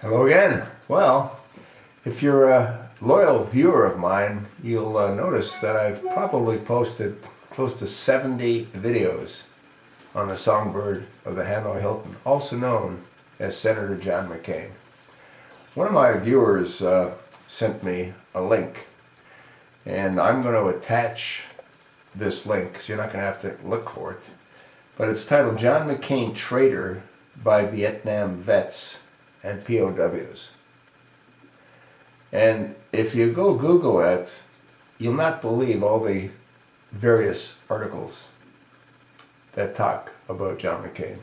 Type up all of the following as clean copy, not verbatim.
Hello again. Well, if you're a loyal viewer of mine, you'll notice that I've probably posted close to 70 videos on the songbird of the Hanoi Hilton, also known as Senator John McCain. One of my viewers sent me a link, and I'm going to attach this link because you're not going to have to look for it. But it's titled John McCain Traitor by Vietnam Vets and POWs. And if you go Google it, you'll not believe all the various articles that talk about John McCain.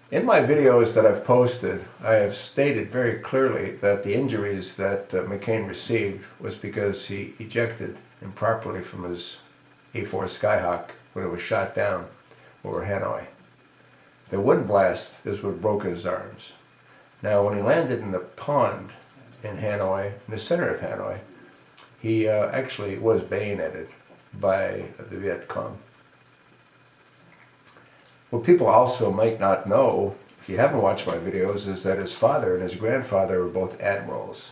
In my videos that I've posted, I have stated very clearly that the injuries that McCain received was because he ejected improperly from his A4 Skyhawk when it was shot down over Hanoi. The wind blast is what broke his arms. Now, when he landed in the pond in Hanoi, in the center of Hanoi, he actually was bayoneted by the Viet Cong. What people also might not know, if you haven't watched my videos, is that his father and his grandfather were both admirals.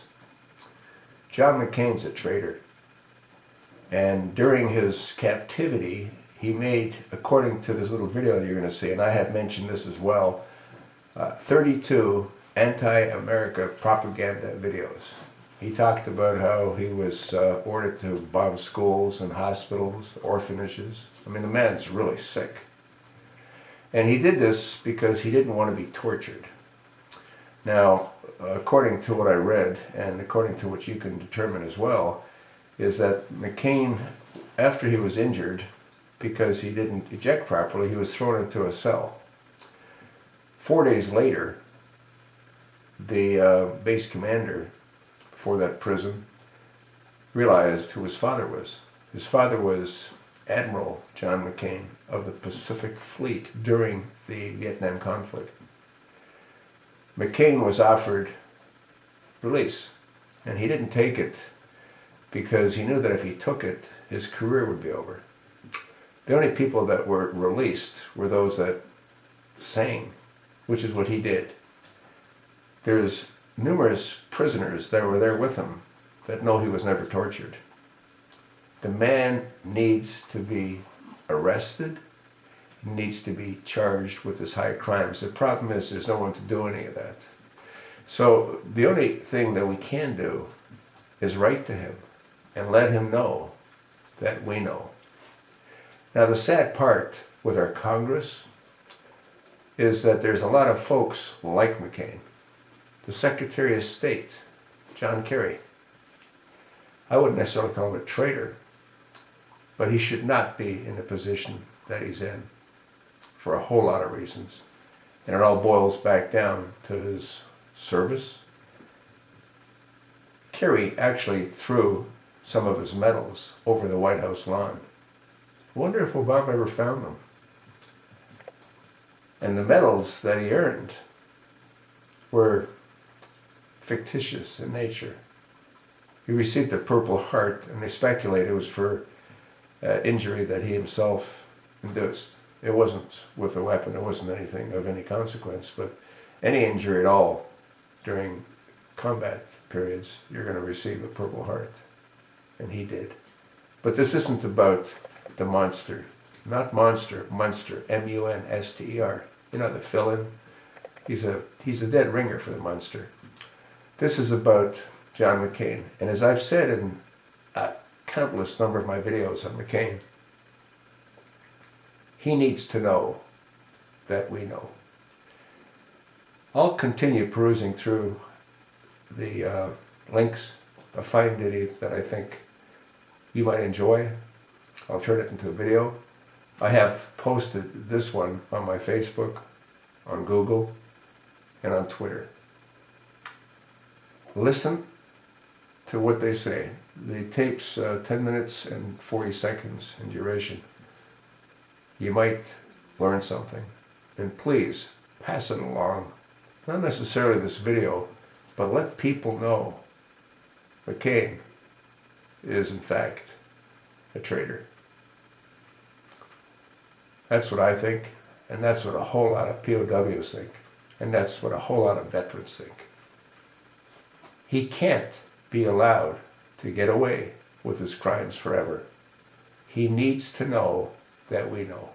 John McCain's a traitor. And during his captivity, he made, according to this little video that you're going to see, and I have mentioned this as well, 32 anti-America propaganda videos. He talked about how he was ordered to bomb schools and hospitals, orphanages. I mean, the man's really sick. And he did this because he didn't want to be tortured. Now, according to what I read, and according to what you can determine as well, is that McCain, after he was injured, because he didn't eject properly, he was thrown into a cell. 4 days later, the base commander for that prison realized who his father was. His father was Admiral John McCain of the Pacific Fleet during the Vietnam conflict. McCain was offered release, and he didn't take it because he knew that if he took it, his career would be over. The only people that were released were those that sang, which is what he did. There's numerous prisoners that were there with him that know he was never tortured. The man needs to be arrested, needs to be charged with his high crimes. The problem is there's no one to do any of that. So the only thing that we can do is write to him and let him know that we know. Now, the sad part with our Congress is that there's a lot of folks like McCain. The Secretary of State, John Kerry. I wouldn't necessarily call him a traitor, but he should not be in the position that he's in for a whole lot of reasons. And it all boils back down to his service. Kerry actually threw some of his medals over the White House lawn. I wonder if Obama ever found them. And the medals that he earned were fictitious in nature. He received a Purple Heart, and they speculate it was for injury that he himself induced. It wasn't with a weapon, it wasn't anything of any consequence, but any injury at all during combat periods, you're going to receive a Purple Heart. And he did. But this isn't about the monster. Not monster, Munster, M-U-N-S-T-E-R. You know, the fill-in. He's a dead ringer for the Munster. This is about John McCain. And as I've said in a countless number of my videos on McCain, he needs to know that we know. I'll continue perusing through the links. I'll find any that I think you might enjoy. I'll turn it into a video. I have posted this one on my Facebook, on Google, and on Twitter. Listen to what they say. The tape's 10 minutes and 40 seconds in duration. You might learn something. And please, pass it along. Not necessarily this video, but let people know McCain is in fact a traitor. That's what I think, and that's what a whole lot of POWs think, and that's what a whole lot of veterans think. He can't be allowed to get away with his crimes forever. He needs to know that we know.